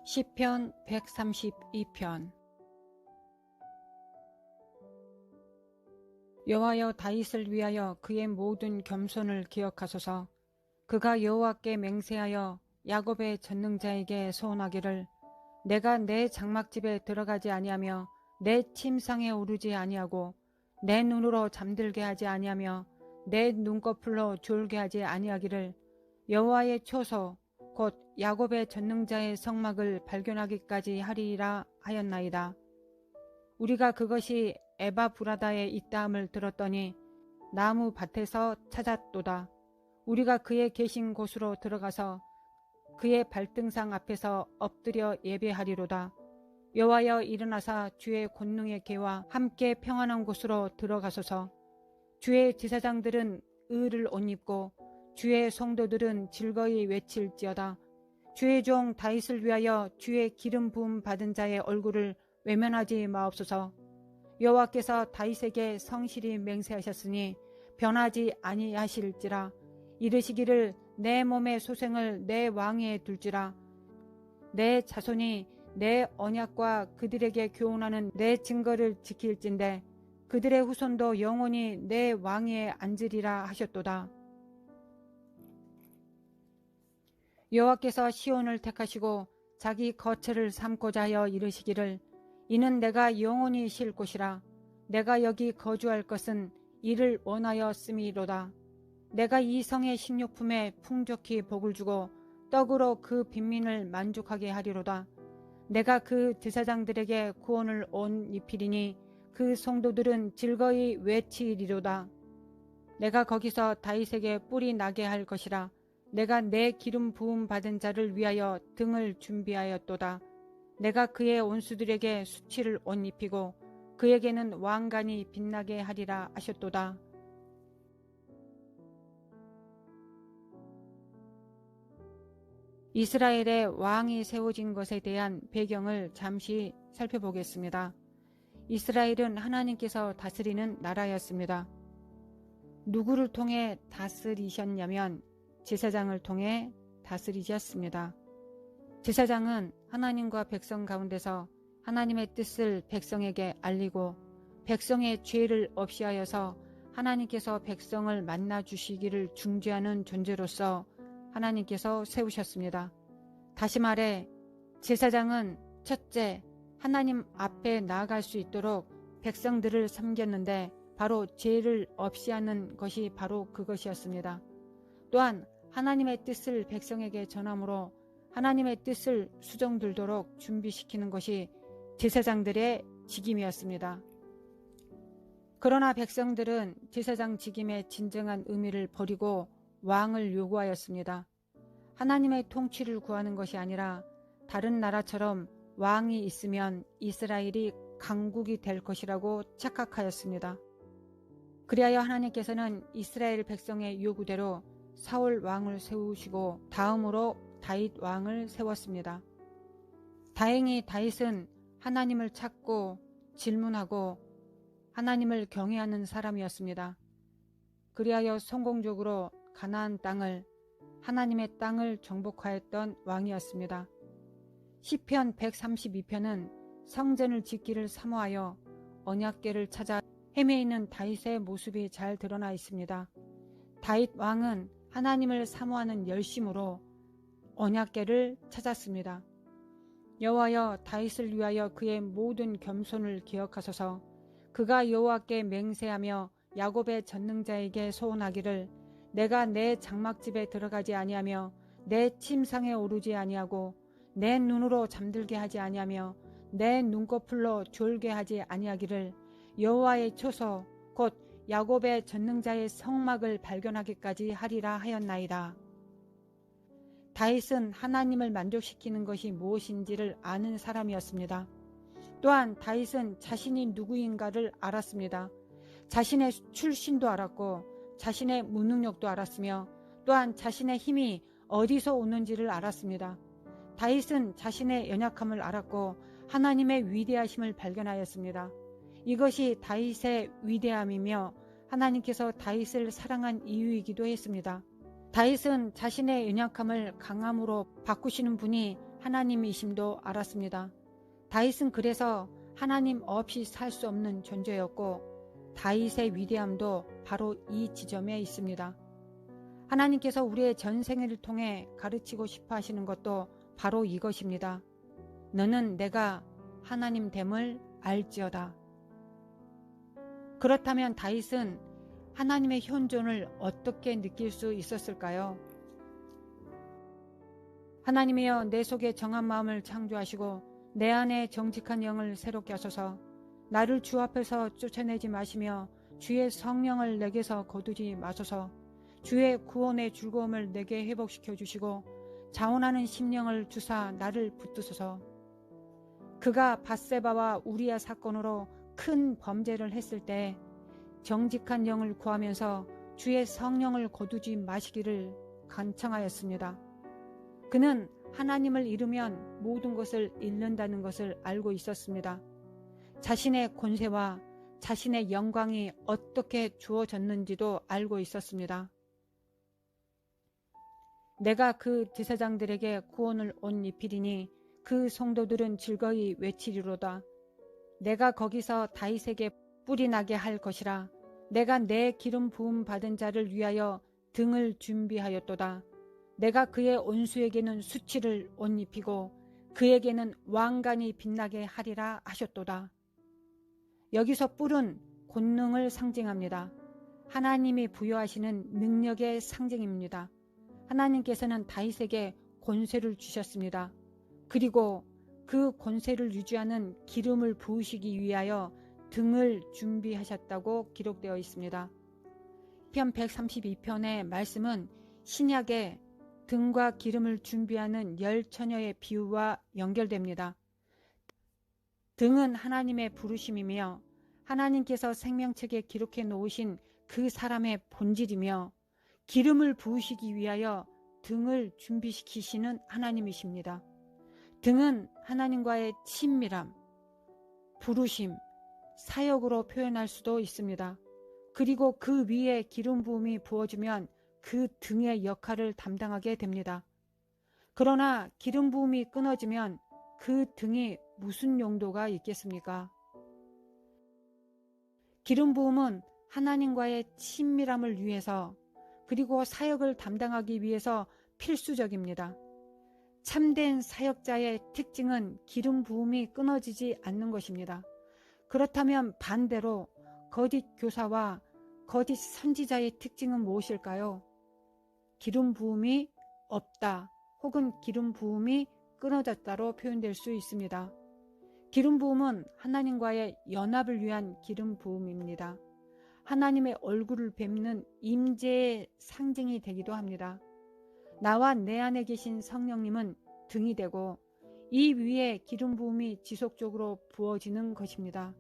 시편 132편. 여호와여, 다윗을 위하여 그의 모든 겸손을 기억하소서. 그가 여호와께 맹세하여 야곱의 전능자에게 소원하기를, 내가 내 장막집에 들어가지 아니하며 내 침상에 오르지 아니하고 내 눈으로 잠들게 하지 아니하며 내 눈꺼풀로 졸게 하지 아니하기를 여호와의 초소 곧 야곱의 전능자의 성막을 발견하기까지 하리라 하였나이다. 우리가 그것이 에바브라다에 있다함을 들었더니 나무 밭에서 찾았도다. 우리가 그의 계신 곳으로 들어가서 그의 발등상 앞에서 엎드려 예배하리로다. 여호와여, 일어나사 주의 권능의 계와 함께 평안한 곳으로 들어가소서. 주의 제사장들은 의를 옷 입고 주의 성도들은 즐거이 외칠지어다. 주의 종 다윗을 위하여 주의 기름 부음 받은 자의 얼굴을 외면하지 마옵소서. 여호와께서 다윗에게 성실히 맹세하셨으니 변하지 아니하실지라. 이르시기를, 내 몸의 소생을 내 왕위에 둘지라. 내 자손이 내 언약과 그들에게 교훈하는 내 증거를 지킬진대 그들의 후손도 영원히 내 왕위에 앉으리라 하셨도다. 여호와께서 시온을 택하시고 자기 거처를 삼고자 하여 이르시기를, 이는 내가 영원히 쉴 곳이라. 내가 여기 거주할 것은 이를 원하였음이로다. 내가 이 성의 식료품에 풍족히 복을 주고 떡으로 그 빈민을 만족하게 하리로다. 내가 그 제사장들에게 구원을 옷 입히리니 그 성도들은 즐거이 외치리로다. 내가 거기서 다윗에게 뿔이 나게 할 것이라. 내가 내 기름 부음 받은 자를 위하여 등을 준비하였도다. 내가 그의 원수들에게 수치를 옷 입히고 그에게는 왕관이 빛나게 하리라 하셨도다. 이스라엘의 왕이 세워진 것에 대한 배경을 잠시 살펴보겠습니다. 이스라엘은 하나님께서 다스리는 나라였습니다. 누구를 통해 다스리셨냐면 제사장을 통해 다스리셨습니다. 제사장은 하나님과 백성 가운데서 하나님의 뜻을 백성에게 알리고 백성의 죄를 없이하여서 하나님께서 백성을 만나 주시기를 중재하는 존재로서 하나님께서 세우셨습니다. 다시 말해 제사장은 첫째, 하나님 앞에 나아갈 수 있도록 백성들을 섬겼는데 바로 죄를 없이하는 것이 바로 그것이었습니다. 또한 하나님의 뜻을 백성에게 전함으로 하나님의 뜻을 수정들도록 준비시키는 것이 제사장들의 직임이었습니다. 그러나 백성들은 제사장 직임의 진정한 의미를 버리고 왕을 요구하였습니다. 하나님의 통치를 구하는 것이 아니라 다른 나라처럼 왕이 있으면 이스라엘이 강국이 될 것이라고 착각하였습니다. 그리하여 하나님께서는 이스라엘 백성의 요구대로 사울 왕을 세우시고 다음으로 다윗 왕을 세웠습니다. 다행히 다윗은 하나님을 찾고 질문하고 하나님을 경외하는 사람이었습니다. 그리하여 성공적으로 가나안 땅을, 하나님의 땅을 정복하였던 왕이었습니다. 시편 132편은 성전을 짓기를 사모하여 언약궤를 찾아 헤매이는 다윗의 모습이 잘 드러나 있습니다. 다윗 왕은 하나님을 사모하는 열심으로 언약궤를 찾았습니다. 여호와여, 다윗을 위하여 그의 모든 겸손을 기억하소서. 그가 여호와께 맹세하며 야곱의 전능자에게 소원하기를, 내가 내 장막집에 들어가지 아니하며 내 침상에 오르지 아니하고 내 눈으로 잠들게 하지 아니하며 내 눈꺼풀로 졸게 하지 아니하기를 여호와의 초소 곧 야곱의 전능자의 성막을 발견하기까지 하리라 하였나이다. 다윗은 하나님을 만족시키는 것이 무엇인지를 아는 사람이었습니다. 또한 다윗은 자신이 누구인가를 알았습니다. 자신의 출신도 알았고 자신의 무능력도 알았으며 또한 자신의 힘이 어디서 오는지를 알았습니다. 다윗은 자신의 연약함을 알았고 하나님의 위대하심을 발견하였습니다. 이것이 다윗의 위대함이며 하나님께서 다윗을 사랑한 이유이기도 했습니다. 다윗은 자신의 연약함을 강함으로 바꾸시는 분이 하나님이심도 알았습니다. 다윗은 그래서 하나님 없이 살 수 없는 존재였고 다윗의 위대함도 바로 이 지점에 있습니다. 하나님께서 우리의 전생애를 통해 가르치고 싶어 하시는 것도 바로 이것입니다. 너는 내가 하나님 됨을 알지어다. 그렇다면 다윗은 하나님의 현존을 어떻게 느낄 수 있었을까요? 하나님이여, 내 속에 정한 마음을 창조하시고 내 안에 정직한 영을 새롭게 하소서. 나를 주 앞에서 쫓아내지 마시며 주의 성령을 내게서 거두지 마소서. 주의 구원의 즐거움을 내게 회복시켜 주시고 자원하는 심령을 주사 나를 붙드소서. 그가 밧세바와 우리야 사건으로 큰 범죄를 했을 때 정직한 영을 구하면서 주의 성령을 거두지 마시기를 간청하였습니다. 그는 하나님을 잃으면 모든 것을 잃는다는 것을 알고 있었습니다. 자신의 권세와 자신의 영광이 어떻게 주어졌는지도 알고 있었습니다. 내가 그 제사장들에게 구원을 옷 입히리니 그 성도들은 즐거이 외치리로다. 내가 거기서 다윗에게 뿔이 나게 할 것이라. 내가 내 기름 부음 받은 자를 위하여 등을 준비하였도다. 내가 그의 온수에게는 수치를 옷 입히고 그에게는 왕관이 빛나게 하리라 하셨도다. 여기서 뿔은 권능을 상징합니다. 하나님이 부여하시는 능력의 상징입니다. 하나님께서는 다윗에게 권세를 주셨습니다. 그리고 그 권세를 유지하는 기름을 부으시기 위하여 등을 준비하셨다고 기록되어 있습니다. 편 132편의 말씀은 신약의 등과 기름을 준비하는 열 처녀의 비유와 연결됩니다. 등은 하나님의 부르심이며 하나님께서 생명책에 기록해 놓으신 그 사람의 본질이며 기름을 부으시기 위하여 등을 준비시키시는 하나님이십니다. 등은 하나님과의 친밀함, 부르심, 사역으로 표현할 수도 있습니다. 그리고 그 위에 기름 부음이 부어지면 그 등의 역할을 담당하게 됩니다. 그러나 기름 부음이 끊어지면 그 등이 무슨 용도가 있겠습니까? 기름 부음은 하나님과의 친밀함을 위해서 그리고 사역을 담당하기 위해서 필수적입니다. 참된 사역자의 특징은 기름 부음이 끊어지지 않는 것입니다. 그렇다면 반대로 거짓 교사와 거짓 선지자의 특징은 무엇일까요? 기름 부음이 없다 혹은 기름 부음이 끊어졌다로 표현될 수 있습니다. 기름 부음은 하나님과의 연합을 위한 기름 부음입니다. 하나님의 얼굴을 뵙는 임재의 상징이 되기도 합니다. 나와 내 안에 계신 성령님은 등이 되고 이 위에 기름 부음이 지속적으로 부어지는 것입니다.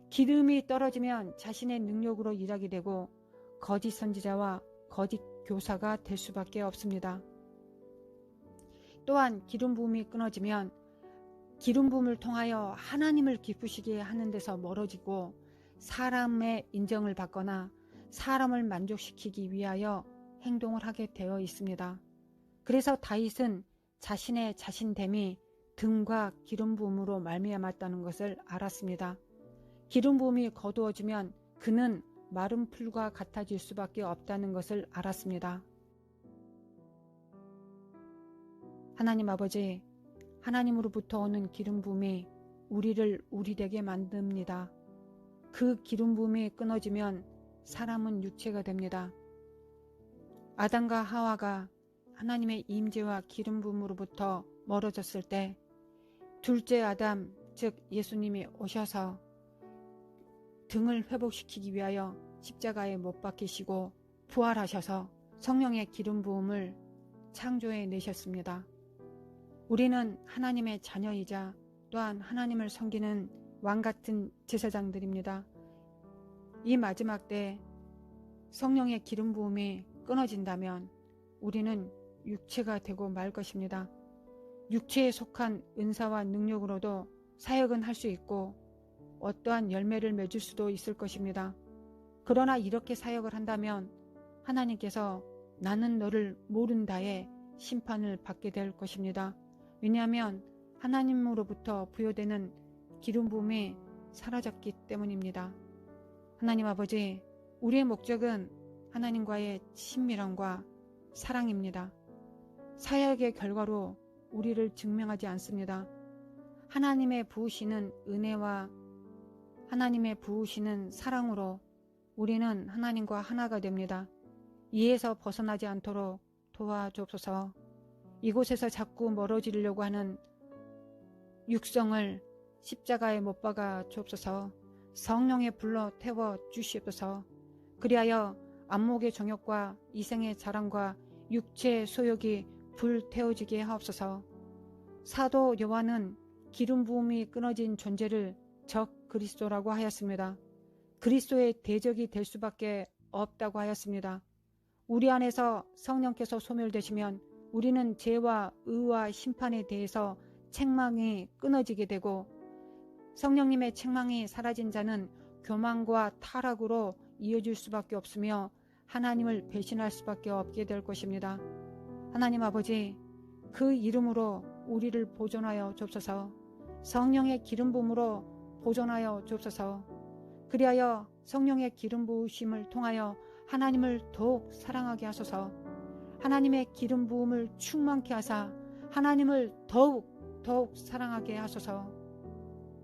기름이 떨어지면 자신의 능력으로 일하게 되고 거짓 선지자와 거짓 교사가 될 수밖에 없습니다. 또한 기름 부음이 끊어지면 기름 부음을 통하여 하나님을 기쁘시게 하는 데서 멀어지고 사람의 인정을 받거나 사람을 만족시키기 위하여 행동을 하게 되어 있습니다. 그래서 다윗은 자신의 자신됨이 등과 기름 부음으로 말미암았다는 것을 알았습니다. 기름 부음이 거두어지면 그는 마른 풀과 같아질 수밖에 없다는 것을 알았습니다. 하나님 아버지, 하나님으로부터 오는 기름 부음이 우리를 우리되게 만듭니다. 그 기름 부음이 끊어지면 사람은 육체가 됩니다. 아담과 하와가 하나님의 임재와 기름 부음으로부터 멀어졌을 때 둘째 아담, 즉 예수님이 오셔서 등을 회복시키기 위하여 십자가에 못 박히시고 부활하셔서 성령의 기름 부음을 창조해 내셨습니다. 우리는 하나님의 자녀이자 또한 하나님을 섬기는 왕같은 제사장들입니다. 이 마지막 때 성령의 기름 부음이 끊어진다면 우리는 육체가 되고 말 것입니다. 육체에 속한 은사와 능력으로도 사역은 할 수 있고 어떠한 열매를 맺을 수도 있을 것입니다. 그러나 이렇게 사역을 한다면 하나님께서 나는 너를 모른다의 심판을 받게 될 것입니다. 왜냐하면 하나님으로부터 부여되는 기름 부음이 사라졌기 때문입니다. 하나님 아버지, 우리의 목적은 하나님과의 친밀함과 사랑입니다. 사역의 결과로 우리를 증명하지 않습니다. 하나님의 부으시는 은혜와 하나님의 부으시는 사랑으로 우리는 하나님과 하나가 됩니다. 이에서 벗어나지 않도록 도와주옵소서. 이곳에서 자꾸 멀어지려고 하는 육성을 십자가에 못 박아 주옵소서. 성령에 불러 태워 주시옵소서. 그리하여 안목의 정욕과 이생의 자랑과 육체의 소욕이 불태워지게 하옵소서. 사도 요한은 기름 부음이 끊어진 존재를 적 그리스도라고 하였습니다. 그리스도의 대적이 될 수밖에 없다고 하였습니다. 우리 안에서 성령께서 소멸되시면 우리는 죄와 의와 심판에 대해서 책망이 끊어지게 되고, 성령님의 책망이 사라진 자는 교만과 타락으로 이어질 수밖에 없으며 하나님을 배신할 수밖에 없게 될 것입니다. 하나님 아버지, 그 이름으로 우리를 보존하여 주옵소서. 성령의 기름 부음으로 보존하여 주옵소서. 그리하여 성령의 기름 부으심을 통하여 하나님을 더욱 사랑하게 하소서. 하나님의 기름 부음을 충만케 하사 하나님을 더욱 사랑하게 하소서.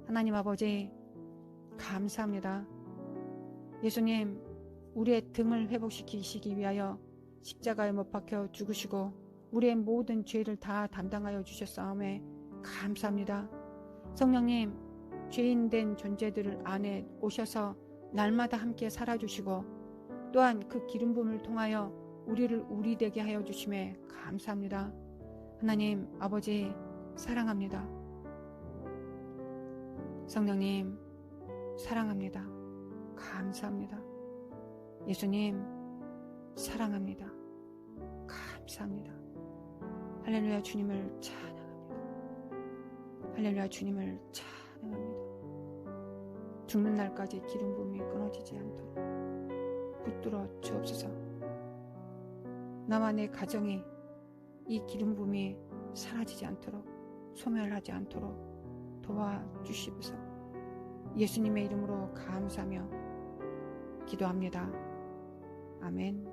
하나님 아버지, 감사합니다. 예수님, 우리의 등을 회복시키시기 위하여 십자가에 못 박혀 죽으시고 우리의 모든 죄를 다 담당하여 주셨사오매 감사합니다. 성령님, 죄인된 존재들 안에 오셔서 날마다 함께 살아주시고 또한 그 기름 부음을 통하여 우리를 우리 되게 하여 주심에 감사합니다. 하나님 아버지, 사랑합니다. 성령님, 사랑합니다. 감사합니다. 예수님, 사랑합니다. 감사합니다. 할렐루야, 주님을 찬양합니다. 할렐루야, 주님을 찬양합니다. 죽는 날까지 기름 부음이 끊어지지 않도록 붙들어 주옵소서. 나와 내 가정이 이 기름 부음이 사라지지 않도록, 소멸하지 않도록 도와주시옵소서. 예수님의 이름으로 감사하며 기도합니다. 아멘.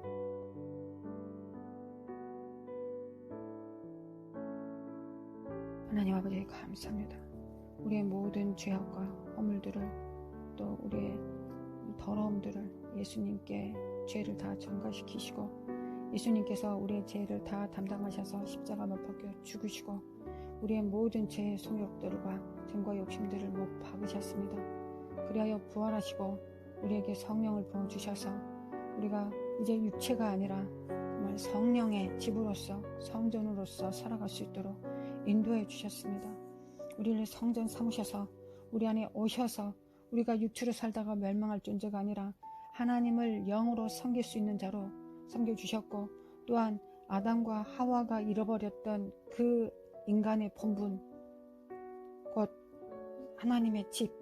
하나님 아버지, 감사합니다. 우리의 모든 죄악과 허물들을, 또 우리의 더러움들을 예수님께 죄를 다 전가시키시고 예수님께서 우리의 죄를 다 담당하셔서 십자가 못 박혀 죽으시고 우리의 모든 죄의 소욕들과 등과 욕심들을 못 박으셨습니다. 그리하여 부활하시고 우리에게 성령을 부어주셔서 우리가 이제 육체가 아니라 정말 성령의 집으로서, 성전으로서 살아갈 수 있도록 인도해 주셨습니다. 우리를 성전 삼으셔서 우리 안에 오셔서 우리가 육체로 살다가 멸망할 존재가 아니라 하나님을 영으로 섬길 수 있는 자로 섬겨주셨고, 또한 아담과 하와가 잃어버렸던 그 인간의 본분, 곧 하나님의 집,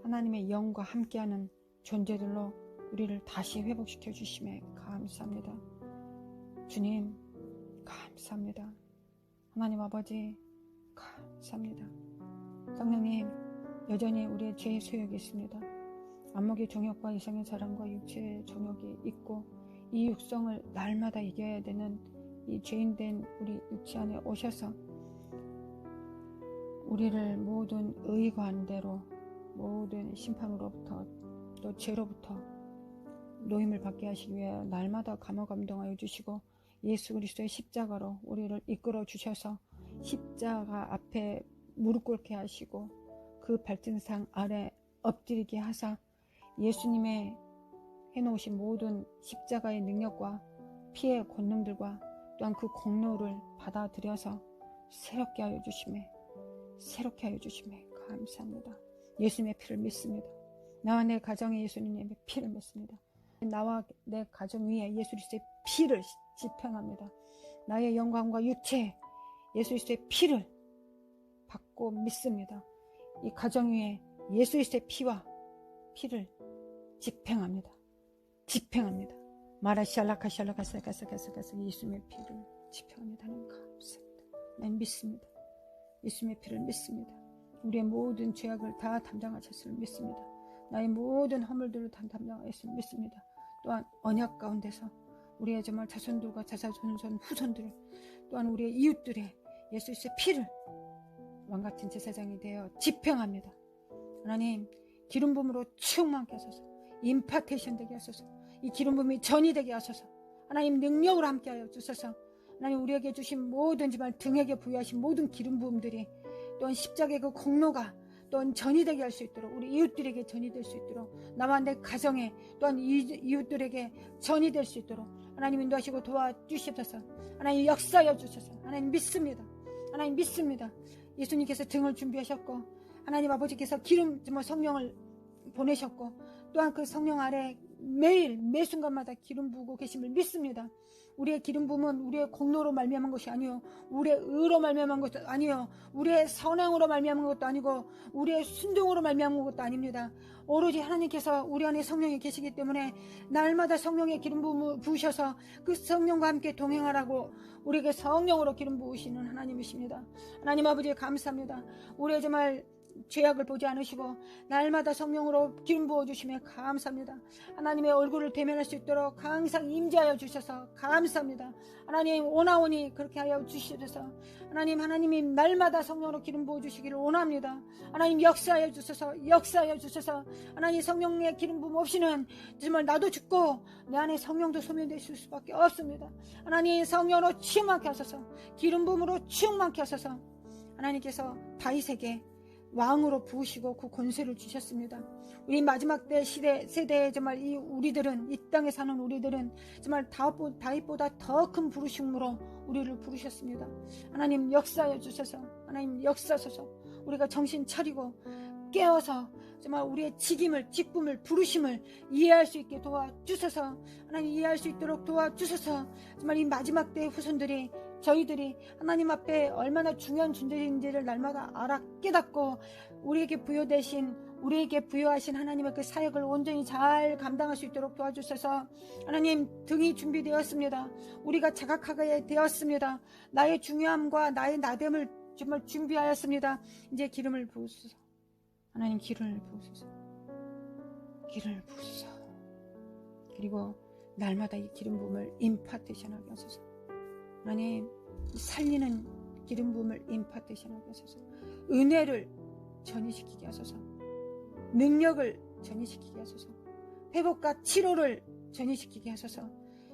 하나님의 영과 함께하는 존재들로 우리를 다시 회복시켜 주심에 감사합니다. 주님, 감사합니다. 하나님 아버지, 감사합니다. 성령님, 여전히 우리의 죄의 소욕이 있습니다. 안목의 정욕과 이성의 자랑과 육체의 정욕이 있고 이 육성을 날마다 이겨야 되는 이 죄인된 우리 육체 안에 오셔서 우리를 모든 의관대로, 모든 심판으로부터 또 죄로부터 노임을 받게 하시기 위해 날마다 감화감동하여 주시고 예수 그리스도의 십자가로 우리를 이끌어 주셔서 십자가 앞에 무릎 꿇게 하시고 그 발등상 아래 엎드리게 하사 예수님의 해놓으신 모든 십자가의 능력과 피의 권능들과 또한 그 공로를 받아들여서 새롭게 하여 주심에 감사합니다. 예수님의 피를 믿습니다. 나와 내 가정에 예수님의 피를 믿습니다. 나와 내 가정 위에 예수 그리스도의 피를 지평합니다. 나의 영광과 육체 예수 그리스도의 피를 받고 믿습니다. 이 가정 위에 예수 그리스도의 피를 집행합니다. 마라시알라카시알라카사카사카사카사 예수님의 피를 집행합니다. 하나님 감사합니다. 난 믿습니다. 예수님의 피를 믿습니다. 우리의 모든 죄악을 다 담당하셨음을 믿습니다. 나의 모든 허물들을 다 담당하였음을 믿습니다. 또한 언약 가운데서 우리의 정말 자손들과 자손 후손들, 또한 우리의 이웃들의 예수의 피를 왕같은 제사장이 되어 집행합니다. 하나님, 기름 부음으로 충만케 하소서. 임파테이션 되게 하소서. 이 기름 부음이 전이 되게 하소서. 하나님, 능력으로 함께하여 주소서. 하나님, 우리에게 주신 모든 정말 등에게 부여하신 모든 기름 부음들이 또한 십자가의 그 공로가 또한 전이 되게 할 수 있도록, 우리 이웃들에게 전이 될 수 있도록, 나와 내 가정에 또한 이웃들에게 전이 될 수 있도록 하나님 인도하시고 도와주시옵소서. 하나님 역사하여 주셔서 하나님 믿습니다. 하나님 믿습니다. 예수님께서 등을 준비하셨고, 하나님 아버지께서 기름 성령을 보내셨고, 또한 그 성령 아래 매일 매 순간마다 기름 부고 계심을 믿습니다. 우리의 기름 부음은 우리의 공로로 말미암은 것이 아니요, 우리의 의로 말미암은 것도 아니요, 우리의 선행으로 말미암은 것도 아니고, 우리의 순종으로 말미암은 것도 아닙니다. 오로지 하나님께서 우리 안에 성령이 계시기 때문에 날마다 성령의 기름 부음을 부으셔서 그 성령과 함께 동행하라고 우리에게 성령으로 기름 부으시는 하나님이십니다. 하나님 아버지 감사합니다. 우리의 정말 죄악을 보지 않으시고 날마다 성령으로 기름 부어주시며 감사합니다. 하나님의 얼굴을 대면할 수 있도록 항상 임재하여 주셔서 감사합니다. 하나님 오나오니 그렇게 하여 주시옵소서. 하나님이 날마다 성령으로 기름 부어주시기를 원합니다. 하나님 역사하여 주셔서 하나님 성령의 기름 부음 없이는 정말 나도 죽고 내 안에 성령도 소멸될 수밖에 없습니다. 하나님 성령으로 충만케 하소서. 기름 부음으로 충만케 하소서. 하나님께서 다윗에게 왕으로 부으시고 그 권세를 주셨습니다. 우리 마지막 때 세대에 정말 우리들은, 이 땅에 사는 우리들은 정말 다윗보다 더 큰 부르심으로 우리를 부르셨습니다. 하나님 역사하여 주셔서, 하나님 역사하소서. 우리가 정신 차리고 깨어서 정말 우리의 직분을 부르심을 이해할 수 있게 도와주셔서, 하나님 이해할 수 있도록 도와주셔서, 정말 이 마지막 때 후손들이, 저희들이 하나님 앞에 얼마나 중요한 존재인지를 날마다 알아 깨닫고 우리에게 부여하신 하나님의 그 사역을 온전히 잘 감당할 수 있도록 도와주셔서, 하나님 등이 준비되었습니다. 우리가 자각하게 되었습니다. 나의 중요함과 나의 나됨을 정말 준비하였습니다. 이제 기름을 부으소서. 하나님 기름을 부으소서. 그리고 날마다 이 기름 부음을 임파테이션하게 하소서. 하나님 살리는 기름 부음을 임파테이션하게 하소서. 은혜를 전이시키게 하소서. 능력을 전이시키게 하소서. 회복과 치료를 전이시키게 하소서.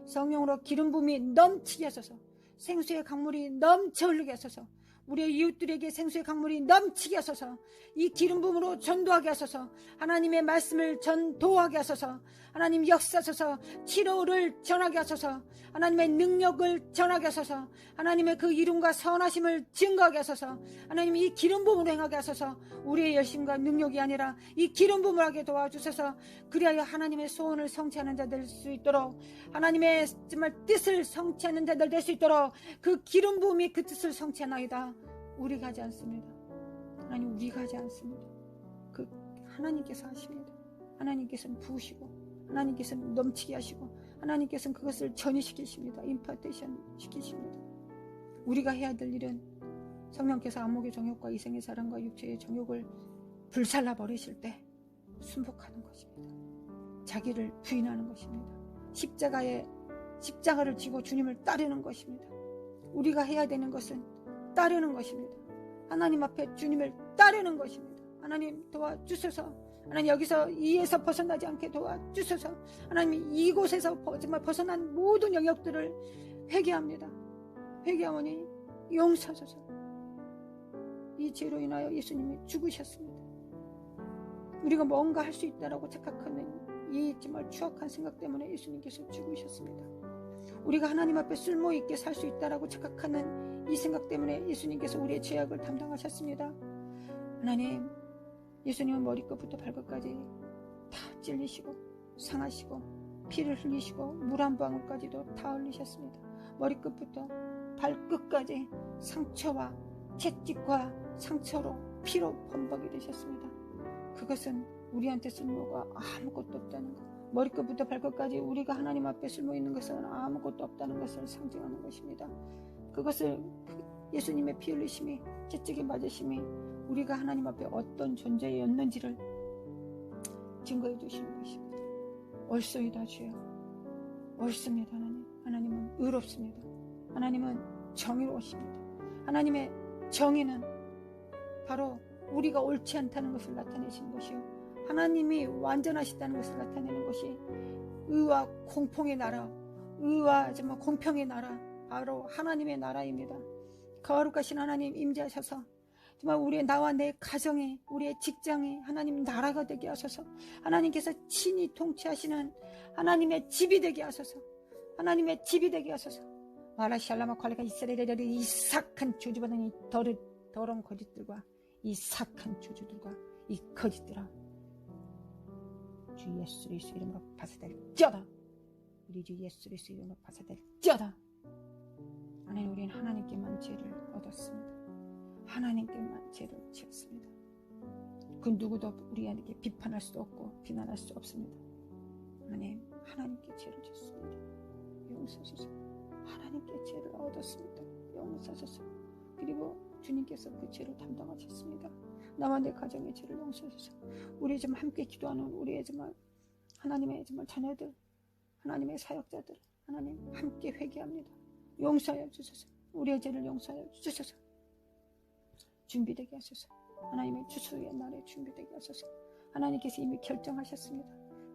성령으로 기름 부음이 넘치게 하소서. 생수의 강물이 넘쳐 흐르게 하소서. 우리의 이웃들에게 생수의 강물이 넘치게 하소서. 이 기름 부음으로 전도하게 하소서. 하나님의 말씀을 전도하게 하소서. 하나님 역사하소서. 치료를 전하게 하소서. 하나님의 능력을 전하게 하소서. 하나님의 그 이름과 선하심을 증거하게 하소서. 하나님 이 기름 부음으로 행하게 하소서. 우리의 열심과 능력이 아니라 이 기름 부음을 하게 도와주셔서, 그리하여 하나님의 소원을 성취하는 자 될 수 있도록, 하나님의 정말 뜻을 성취하는 자들 될 수 있도록 그 기름 부음이 그 뜻을 성취하나이다. 우리가 하지 않습니다. 하나님 우리가 하지 않습니다. 그 하나님께서 하십니다. 하나님께서는 부으시고, 하나님께서는 넘치게 하시고, 하나님께서는 그것을 전이시키십니다. 임파테이션 시키십니다. 우리가 해야 될 일은 성령께서 안목의 정욕과 이생의 사랑과 육체의 정욕을 불살라 버리실 때 순복하는 것입니다. 자기를 부인하는 것입니다. 십자가를 지고 주님을 따르는 것입니다. 우리가 해야 되는 것은 따르는 것입니다. 하나님 앞에 주님을 따르는 것입니다. 하나님 도와주셔서, 하나님 여기서 이에서 벗어나지 않게 도와주셔서, 하나님 이곳에서 정말 벗어난 모든 영역들을 회개합니다. 회개하오니 용서하소서. 이 죄로 인하여 예수님이 죽으셨습니다. 우리가 뭔가 할 수 있다라고 착각하는 이 정말 추악한 생각 때문에 예수님께서 죽으셨습니다. 우리가 하나님 앞에 쓸모있게 살 수 있다라고 착각하는 이 생각 때문에 예수님께서 우리의 죄악을 담당하셨습니다. 하나님, 예수님은 머리끝부터 발끝까지 다 찔리시고 상하시고 피를 흘리시고 물 한 방울까지도 다 흘리셨습니다. 머리끝부터 발끝까지 상처와 채찍과 상처로 피로 범벅이 되셨습니다. 그것은 우리한테 쓸모가 아무것도 없다는 것, 머리끝부터 발끝까지 우리가 하나님 앞에 쓸모 있는 것은 아무것도 없다는 것을 상징하는 것입니다. 그것을 예수님의 피 흘리심이, 채찍에 맞으심이 우리가 하나님 앞에 어떤 존재였는지를 증거해 주시는 것입니다. 옳소이다 주여. 옳습니다. 하나님은 의롭습니다. 하나님은 정의로우십니다. 하나님의 정의는 바로 우리가 옳지 않다는 것을 나타내시는 것이요, 하나님이 완전하시다는 것을 나타내는 것이 의와 공평의 나라, 의와 정말 공평의 나라, 바로 하나님의 나라입니다. 거룩하신 하나님 임재하셔서 정말 우리의, 나와 내 가정에, 우리의 직장에 하나님 나라가 되게 하소서. 하나님께서 친히 통치하시는 하나님의 집이 되게 하소서. 하나님의 집이 되게 하소서. 마라샬라마 퀄레가 이스라엘의 이 사악한 저주받은 이 더러운 거짓들과 이 사악한 저주들과 이 거짓들아, 주 예수 그리스도 이름으로 파쇄될지어다. 우리 주 예수 그리스도 이름으로 파쇄될지어다. 하나님, 우리는 하나님께만 죄를 얻었습니다. 하나님께만 죄를 지었습니다. 그 누구도 우리에게 비판할 수도 없고 비난할 수 없습니다. 하나님께 죄를 지었습니다. 용서하소서. 하나님께 죄를 얻었습니다. 용서하소서. 그리고 주님께서 그 죄를 담당하셨습니다. 나와 내 가정의 죄를 용서하소서. 우리 좀 함께 기도하는 우리의 정말 하나님의 정말 자녀들, 하나님의 사역자들, 하나님 함께 회개합니다. 용서하여 주소서. 우리의 죄를 용서하여 주소서. 준비되게 하소서. 하나님의 추수의 날에 준비되게 하소서. 하나님께서 이미 결정하셨습니다.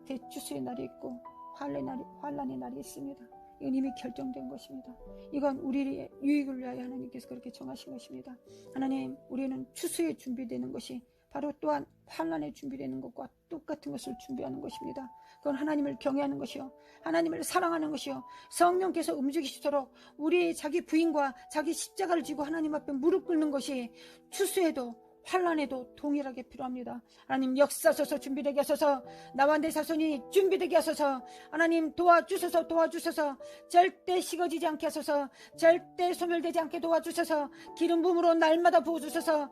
대추수의 날이 있고 환란의 날이 있습니다. 이건 이미 결정된 것입니다. 이건 우리의 유익을 위하여 하나님께서 그렇게 정하신 것입니다. 하나님, 우리는 추수에 준비되는 것이 바로 또한 환란에 준비되는 것과 똑같은 것을 준비하는 것입니다. 그건 하나님을 경외하는 것이요, 하나님을 사랑하는 것이요, 성령께서 움직이시도록 우리의 자기 부인과 자기 십자가를 지고 하나님 앞에 무릎 꿇는 것이 추수에도 환란에도 동일하게 필요합니다. 하나님 역사하소서. 준비되게 하소서. 나와 내 자손이 준비되게 하소서. 하나님 도와주소서. 절대 식어지지 않게 하소서. 절대 소멸되지 않게 도와주소서. 기름 부음으로 날마다 부어주소서.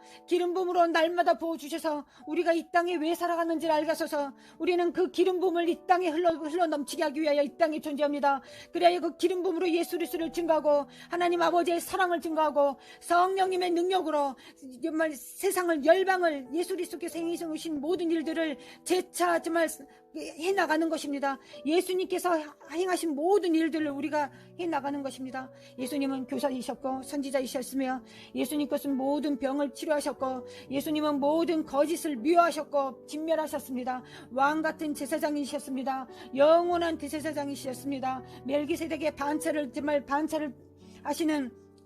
우리가 이 땅에 왜 살아가는지를 알게 하소서. 우리는 그 기름 부음을 이 땅에 흘러 넘치게 하기 위하여 이 땅에 존재합니다. 그래야 그 기름 부음으로 예수 그리스도를 증거하고 하나님 아버지의 사랑을 증거하고 성령님의 능력으로 정말 세상을, 열방을 예수 그리스도께서 행하신 모든 일들을 재차 정말 해나가는 것입니다. 예수님께서 행하신 모든 일들을 우리가 해나가는 것입니다. 예수님은 교사이셨고 선지자이셨으며 예수님께서는 모든 병을 치료하셨고 예수님은 모든 거짓을 묘하셨고 진멸하셨습니다. 왕같은 제사장이셨습니다. 영원한 대제사장이셨습니다. 멜기세덱의 반차를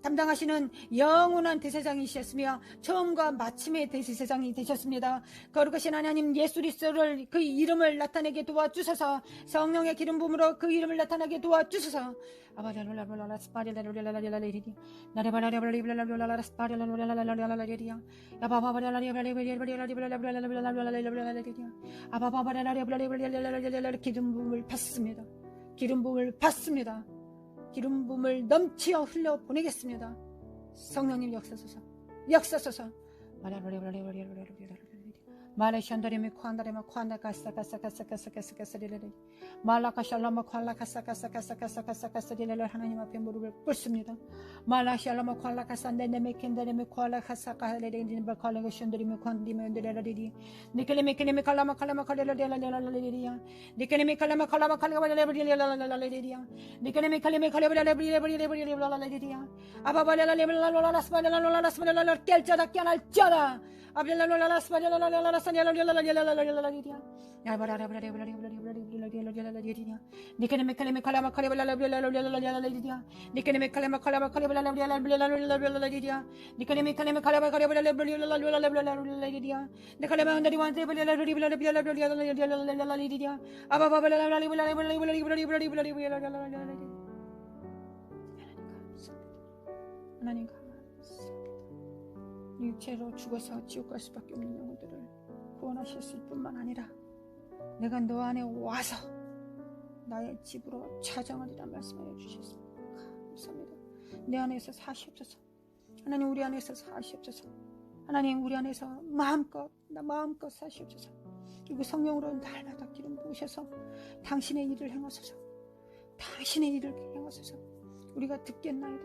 담당하시는 영원한 대제사장이셨으며 처음과 마침의 대제사장이 되셨습니다. 거룩하신 하나님 예수 그리스도를, 그 이름을 나타내게 도와주셔서, 성령의 기름 부음으로 그 이름을 나타나게 도와주셔서, 기름 부음을 받습니다. 기름 부음을 넘치어 흘려 보내겠습니다. 성령님 역사소서. 말레션더리미 ኳ한다리마 ኳ한다가사가사가사가사가사가사리레레 말라카샬라마 ኳ라카사가사가사가사가사리레레 하나님 앞에 무릎을 꿇습니다. 말라샬라마 ኳ라카산데네메켄데레메 ኳ라카사가레레레레 ኳ라카션더리미 ኳ한디메온데레레레리 니켈레메켈레메 칼라마 칼라마 칼레레레레레레레리야 니켈레메 칼라마 칼라마 칼라마레레레레레레레리야 니켈레메 칼레메 칼레레레레레레레레리야 아바바레라레레라라라스바레라라라스바레라라 깰자다 깨날자다 하나님 육체로 죽어서 지옥 갈 수밖에 없는 영혼들을 구원하셨을 뿐만 아니라 내가 너 안에 와서 나의 집으로 찾아오리라 말씀하여 주셨습니다. 감사합니다. 내 안에서 사시옵소서. 하나님 우리 안에서 사시옵소서. 하나님 우리 안에서 마음껏 사시옵소서. 그리고 성령으로 날마다 기름 부으셔서 당신의 일을 행하소서. 우리가 듣겠나이다.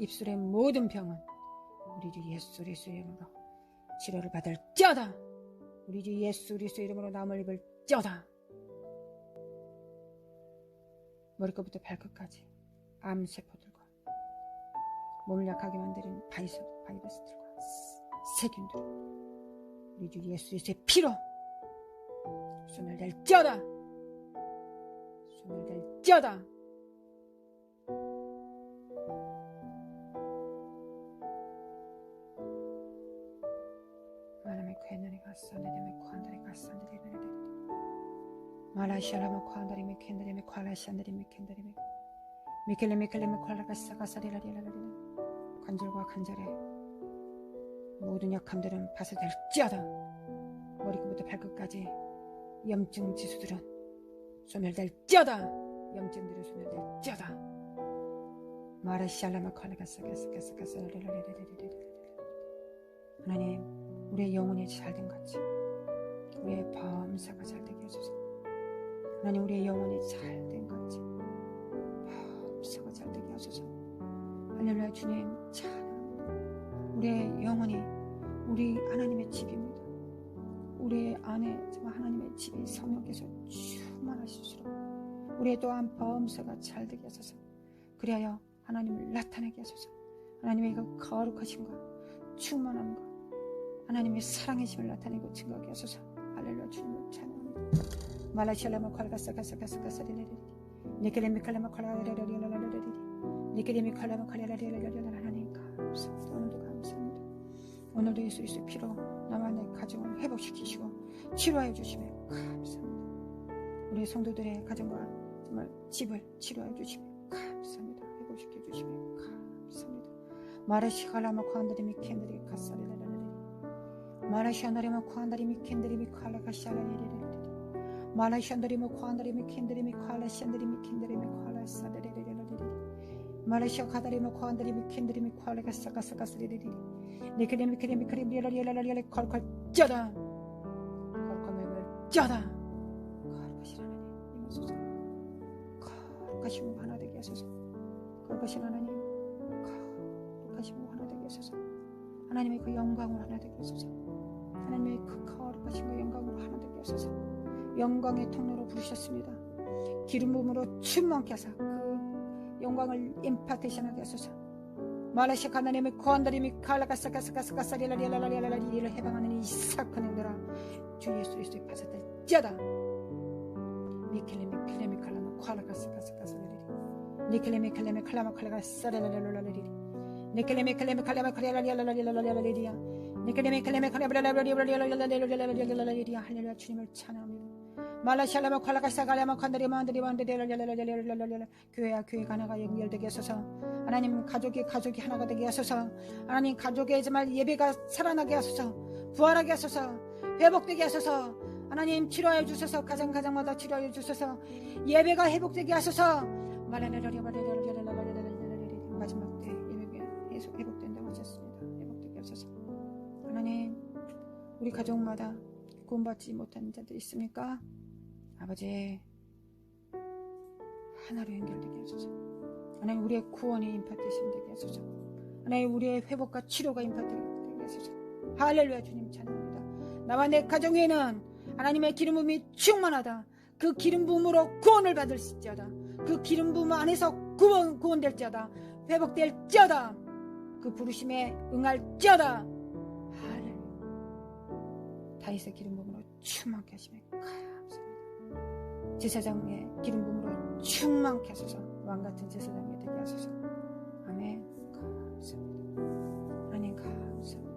입술의 모든 병은 우리 주 예수 그리스도의 이름으로 치료를 받을지어다. 우리 주 예수 그리스도의 이름으로 남을 입을지어다. 머리끝부터 발끝까지 암세포들과 몸을 약하게 만드는 바이러스들과 세균들 우리 주 예수 그리스도의 피로 소멸될지어다. 소멸될지어다. 관절과 관절에 모든 약함들은 파쇄될지어다. 머리끝부터 발끝까지 염증 지수들은 소멸될지어다. 염증들은 소멸될지어다. 하나님, 우리의 영혼이 잘된 같이 우리의 범사가 잘 되게 하소서. 하나님 우리의 영혼이 잘된 같이 범사가 잘 되게 하소서. 할렐루야. 주님 찬양합니다. 우리의 영혼이 우리 하나님의 집입니다. 우리의 안에 정말 하나님의 집이 성령께서 충만하실수록 우리의 또한 범사가 잘 되게 하소서. 그리하여 하나님을 나타내게 하소서. 하나님의 그 거룩하심과 충만함과 하나님의 사랑의 힘을 나타내고 증거하게 하소서. 할렐루야. 주님을 찬양합니다. 말라시알라마 콜가사가사가사가사리리리 니케레미 칼라마 콜라라라라라라라리리 니케레미 칼라마 콜라라라라라라라. 하나님 감사합니다. 오늘도 감사합니다. 오늘도 예수 그리스도의 피로 나와 내 가정을 회복시키시고 치료하여 주시며 감사합니다. 우리 성도들의 가정과 정말 집을 치료하여 주시며 감사합니다. 회복시켜 주시며 감사합니다. 마라시칼라마 코안다리미 캔들이 가사리라라라리 마라시안다리마 코안다리미 캔들이미 칼라가샤라리리리 마라시안다리마 코안다리미 캔들이미 칼라시안다리미 캔들이미 칼라사다리리리리 마라시아 카다리마 코안다리미 캔들이미 칼라가사가사가스리리리 니크레미 크레미 크레미라리라리라리 컬컬 쩌다 컬컬매매 쩌다 거룩하신 하나님 임하소서. 거룩하신 분 하나 되게 하소서. 거룩하신 하나님 거룩하신 분 하나 되게 하소서. 하나님의 그 영광으로 하나 되게 하소서. 하나님의 그 거룩하신 그 영광으로 하나 되게 하소서. 영광의 통로로 부르셨습니다. 기름 부음으로 충만케 하사 그 영광을 임파테이션하게 하소서. 말라시아 하나님의 코안다리미 칼라가사가사가사가사리라리라리라리를 해방하는 이 사건을 들어 주 예수 그리스도의 바사들 쩌다 니켈레미 클레미 칼라마 콜라가사가사가사리리 니켈레미 클레미 칼라마 콜라가사라라라라리리 니켈레미 클레미 칼라마 콜라라라라라라리리야 니켈레미 클레미 칼라라라라라라라리리야. 할렐루야. 주님을 찬양합니다. 말라시알라마 콜라가사가라마 칸다리만다리만다리라라라라라라라라. 교회와 교회가 하나가 연결되게 하소서. 하나님 가족이 하나가 되게 하소서. 하나님 가족의 정말 예배가 살아나게 하소서. 부활하게 하소서. 회복되게 하소서. 하나님 치료하여 주소서. 가정마다 치료하여 주소서. 예배가 회복되게 하소서. 마지막 때 예배가 계속 회복된다고 하셨습니다. 회복되게 하소서. 하나님 우리 가족마다 구원받지 못하는 자들 있습니까? 아버지 하나로 연결되게 하소서. 하나님 우리의 구원이 임파되시면 되게 하소서. 하나님 우리의 회복과 치료가 임파되게 하소서. 할렐루야. 주님 찬양합니다. 나와 내 가정 위에는 하나님의 기름 부음이 충만하다. 그 기름 부음으로 구원을 받을지어다. 그 기름 부음 안에서 구원될지어다. 회복될지어다. 그 부르심에 응할지어다. 할렐루야. 다윗의 기름 부음으로 충만케 하시며 감사합니다. 제사장의 기름 부음으로 충만케 하소서. 왕같은 제사장이 되게 하소서. 아멘. 감사합니다. 하나님 감사합니다.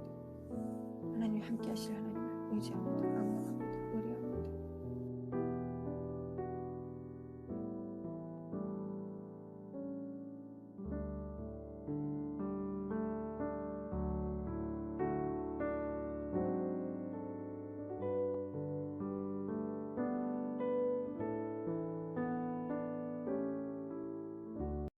하나님 함께 하실 하나님을 의지합니다. 아멘.